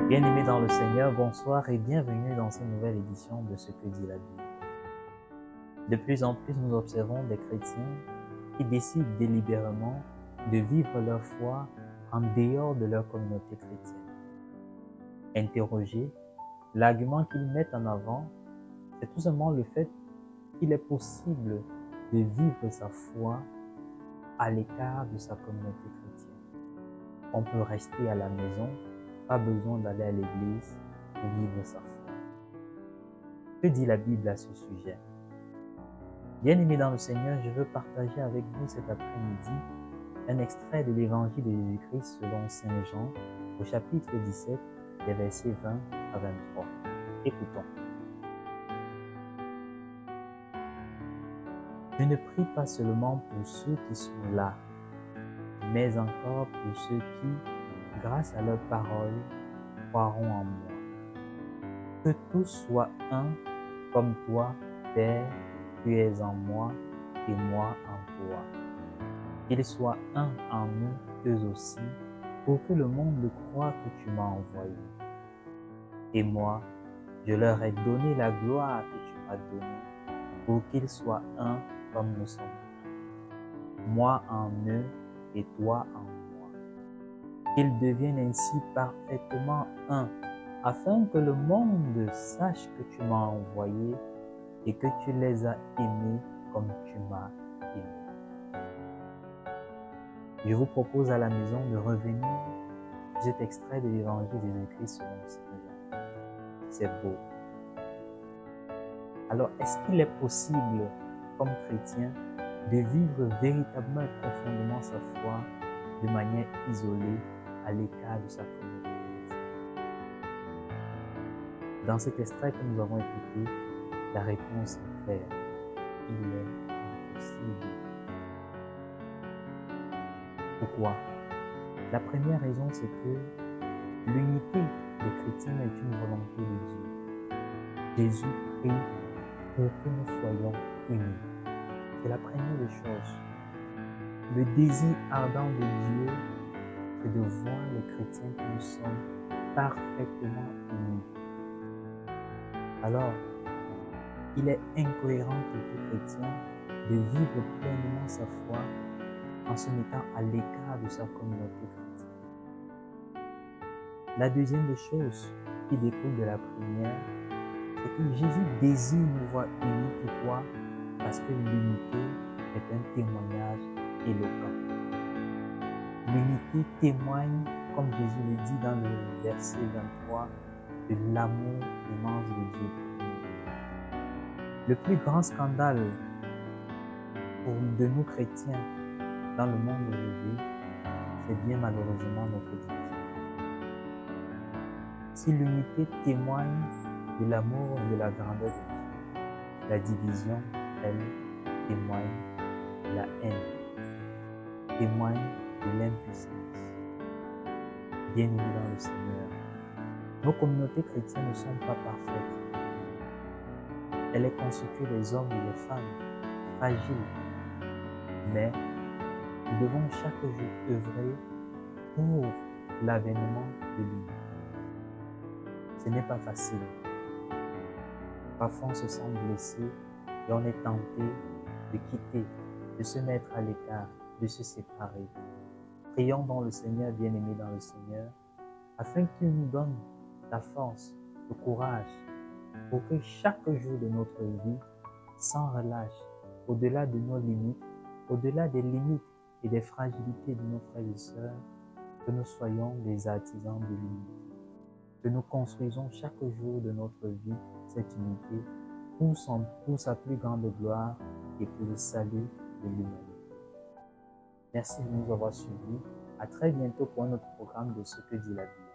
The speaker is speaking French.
Bien-aimés dans le Seigneur, bonsoir et bienvenue dans cette nouvelle édition de Ce que dit la Bible. De plus en plus, nous observons des chrétiens qui décident délibérément de vivre leur foi en dehors de leur communauté chrétienne. Interrogés, l'argument qu'ils mettent en avant, c'est tout simplement le fait qu'il est possible de vivre sa foi à l'écart de sa communauté chrétienne. On peut rester à la maison, pas besoin d'aller à l'église pour vivre sa foi. Que dit la Bible à ce sujet? Bien-aimés dans le Seigneur, je veux partager avec vous cet après-midi un extrait de l'évangile de Jésus-Christ selon Saint Jean, au chapitre 17, des versets 20 à 23. Écoutons. Je ne prie pas seulement pour ceux qui sont là, mais encore pour ceux qui, grâce à leur parole, croiront en moi. Que tous soient un, comme toi, Père, tu es en moi et moi en toi. Qu'ils soient un en nous, eux aussi, pour que le monde croie que tu m'as envoyé. Et moi, je leur ai donné la gloire que tu m'as donnée, pour qu'ils soient un comme nous sommes un. Moi en eux et toi en moi. Qu'ils deviennent ainsi parfaitement un, afin que le monde sache que tu m'as envoyé et que tu les as aimés comme tu m'as aimé. Je vous propose à la maison de revenir sur cet extrait de l'évangile de Jésus-Christ selon Saint Jean. C'est beau. Alors, est-ce qu'il est possible, comme chrétien, de vivre véritablement et profondément sa foi de manière isolée, à l'écart de sa communauté chrétienne? Dans cet extrait que nous avons écouté, la réponse est claire. Il est impossible. Pourquoi? La première raison, c'est que l'unité des chrétiens est une volonté de Dieu. Jésus prie pour que nous soyons unis. C'est la première des choses. Le désir ardent de Dieu, c'est de voir les chrétiens que nous sommes parfaitement unis. Alors, il est incohérent pour tout chrétien de vivre pleinement sa foi en se mettant à l'écart de sa communauté chrétienne. La deuxième des choses qui découle de la première, c'est que Jésus désire nous voir unis. Pourquoi? Parce que l'unité est un témoignage éloquent. L'unité témoigne, comme Jésus le dit dans le verset 23, de l'amour immense de Dieu pour nous. Le plus grand scandale de nous chrétiens dans le monde aujourd'hui, c'est bien malheureusement notre division. Si l'unité témoigne de l'amour et de la grandeur de Dieu, la division, elle, témoigne de la haine, témoigne de l'impuissance. Bien-aimés dans le Seigneur, nos communautés chrétiennes ne sont pas parfaites. Elle est constituée des hommes et des femmes fragiles, mais nous devons chaque jour œuvrer pour l'avènement de l'unité. Ce n'est pas facile. Parfois on se sent blessé et on est tenté de quitter, de se mettre à l'écart, de se séparer. Prions dans le Seigneur, bien-aimés dans le Seigneur, afin qu'il nous donne la force, le courage, pour que chaque jour de notre vie, sans relâche, au-delà de nos limites, au-delà des limites et des fragilités de nos frères et sœurs, que nous soyons des artisans de l'unité. Que nous construisons chaque jour de notre vie cette unité pour sa plus grande gloire et pour le salut de l'humanité. Merci de nous avoir suivis. À très bientôt pour un autre programme de Ce que dit la Bible.